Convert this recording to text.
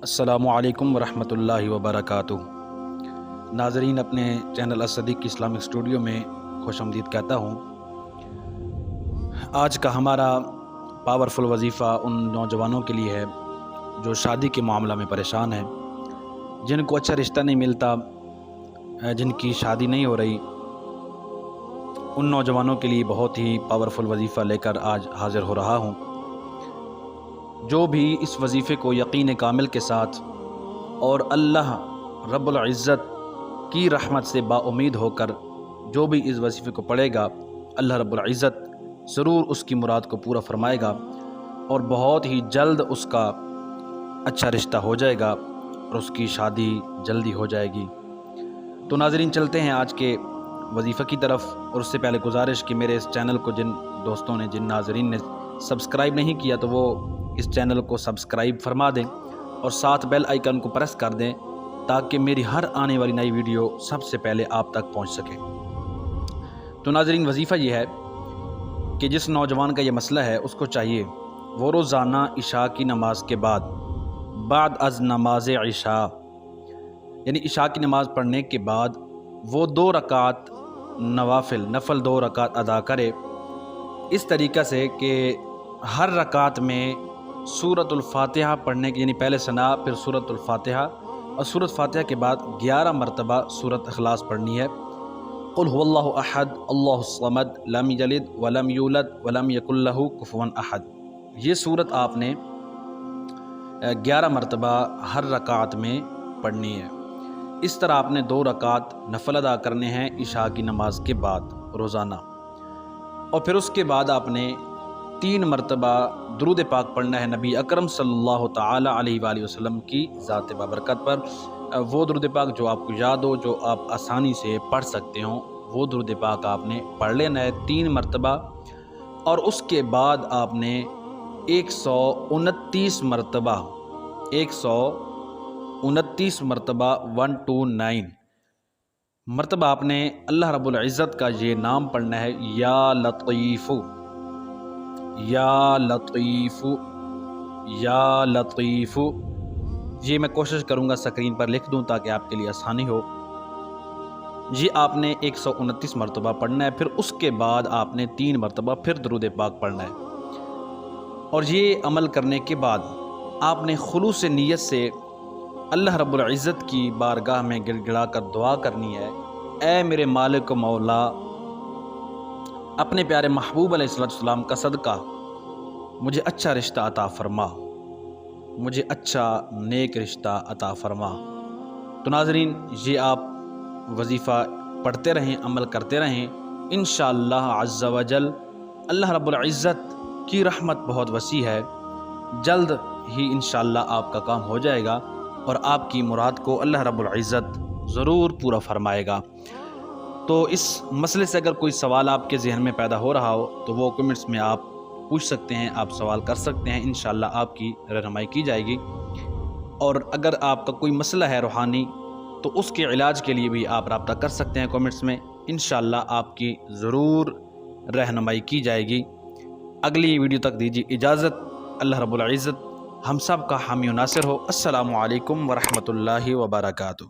السلام علیکم ورحمۃ اللہ وبرکاتہ۔ ناظرین، اپنے چینل الصدیق اسلامک اسٹوڈیو میں خوش آمدید کہتا ہوں۔ آج کا ہمارا پاورفل وظیفہ ان نوجوانوں کے لیے ہے جو شادی کے معاملہ میں پریشان ہیں، جن کو اچھا رشتہ نہیں ملتا، جن کی شادی نہیں ہو رہی۔ ان نوجوانوں کے لیے بہت ہی پاورفل وظیفہ لے کر آج حاضر ہو رہا ہوں۔ جو بھی اس وظیفے کو یقین کامل کے ساتھ اور اللہ رب العزت کی رحمت سے با امید ہو کر جو بھی اس وظیفے کو پڑھے گا، اللہ رب العزت ضرور اس کی مراد کو پورا فرمائے گا اور بہت ہی جلد اس کا اچھا رشتہ ہو جائے گا اور اس کی شادی جلدی ہو جائے گی۔ تو ناظرین، چلتے ہیں آج کے وظیفہ کی طرف، اور اس سے پہلے گزارش کہ میرے اس چینل کو جن دوستوں نے، جن ناظرین نے سبسکرائب نہیں کیا تو وہ اس چینل کو سبسکرائب فرما دیں اور ساتھ بیل آئیکن کو پریس کر دیں تاکہ میری ہر آنے والی نئی ویڈیو سب سے پہلے آپ تک پہنچ سکے۔ تو ناظرین، وظیفہ یہ ہے کہ جس نوجوان کا یہ مسئلہ ہے اس کو چاہیے وہ روزانہ عشاء کی نماز کے بعد از نماز عشاء، یعنی عشاء کی نماز پڑھنے کے بعد وہ 2 رکعت نفل 2 رکعت ادا کرے، اس طریقہ سے کہ ہر رکعت میں سورۃ الفاتحہ پڑھنے کی، یعنی پہلے ثنا پھر سورۃ الفاتحہ، اور سورۃ فاتحہ کے بعد 11 مرتبہ سورۃ اخلاص پڑھنی ہے۔ قل هو اللہ احد اللہ الصمد لم یلد ولم یولد ولم یکن لہ کفوا احد، یہ سورت آپ نے 11 مرتبہ ہر رکعت میں پڑھنی ہے۔ اس طرح آپ نے 2 رکعت نفل ادا کرنے ہیں عشاء کی نماز کے بعد روزانہ، اور پھر اس کے بعد آپ نے 3 مرتبہ درود پاک پڑھنا ہے نبی اکرم صلی اللہ تعالی علیہ وآلہ وسلم کی ذات بابرکت پر۔ وہ درود پاک جو آپ کو یاد ہو، جو آپ آسانی سے پڑھ سکتے ہوں، وہ درود پاک آپ نے پڑھ لینا ہے 3 مرتبہ، اور اس کے بعد آپ نے 129 مرتبہ 129 مرتبہ آپ نے اللہ رب العزت کا یہ نام پڑھنا ہے، یا لطیف یا لطیف یا لطیف۔ یہ میں کوشش کروں گا سکرین پر لکھ دوں تاکہ آپ کے لیے آسانی ہو۔ یہ آپ نے 129 مرتبہ پڑھنا ہے، پھر اس کے بعد آپ نے 3 مرتبہ پھر درود پاک پڑھنا ہے، اور یہ عمل کرنے کے بعد آپ نے خلوص نیت سے اللہ رب العزت کی بارگاہ میں گڑ گڑا کر دعا کرنی ہے، اے میرے مالک و مولا، اپنے پیارے محبوب علیہ السلام کا صدقہ مجھے اچھا رشتہ عطا فرما، مجھے اچھا نیک رشتہ عطا فرما۔ تو ناظرین، یہ آپ وظیفہ پڑھتے رہیں، عمل کرتے رہیں، انشاءاللہ عز و جل اللہ رب العزت کی رحمت بہت وسیع ہے، جلد ہی انشاءاللہ آپ کا کام ہو جائے گا اور آپ کی مراد کو اللہ رب العزت ضرور پورا فرمائے گا۔ تو اس مسئلے سے اگر کوئی سوال آپ کے ذہن میں پیدا ہو رہا ہو تو وہ کمنٹس میں آپ پوچھ سکتے ہیں، آپ سوال کر سکتے ہیں، انشاءاللہ آپ کی رہنمائی کی جائے گی۔ اور اگر آپ کا کوئی مسئلہ ہے روحانی تو اس کے علاج کے لیے بھی آپ رابطہ کر سکتے ہیں کمنٹس میں، انشاءاللہ آپ کی ضرور رہنمائی کی جائے گی۔ اگلی ویڈیو تک دیجیے اجازت، اللہ رب العزت ہم سب کا حامی و ناصر ہو۔ السلام علیکم ورحمۃ اللہ وبرکاتہ۔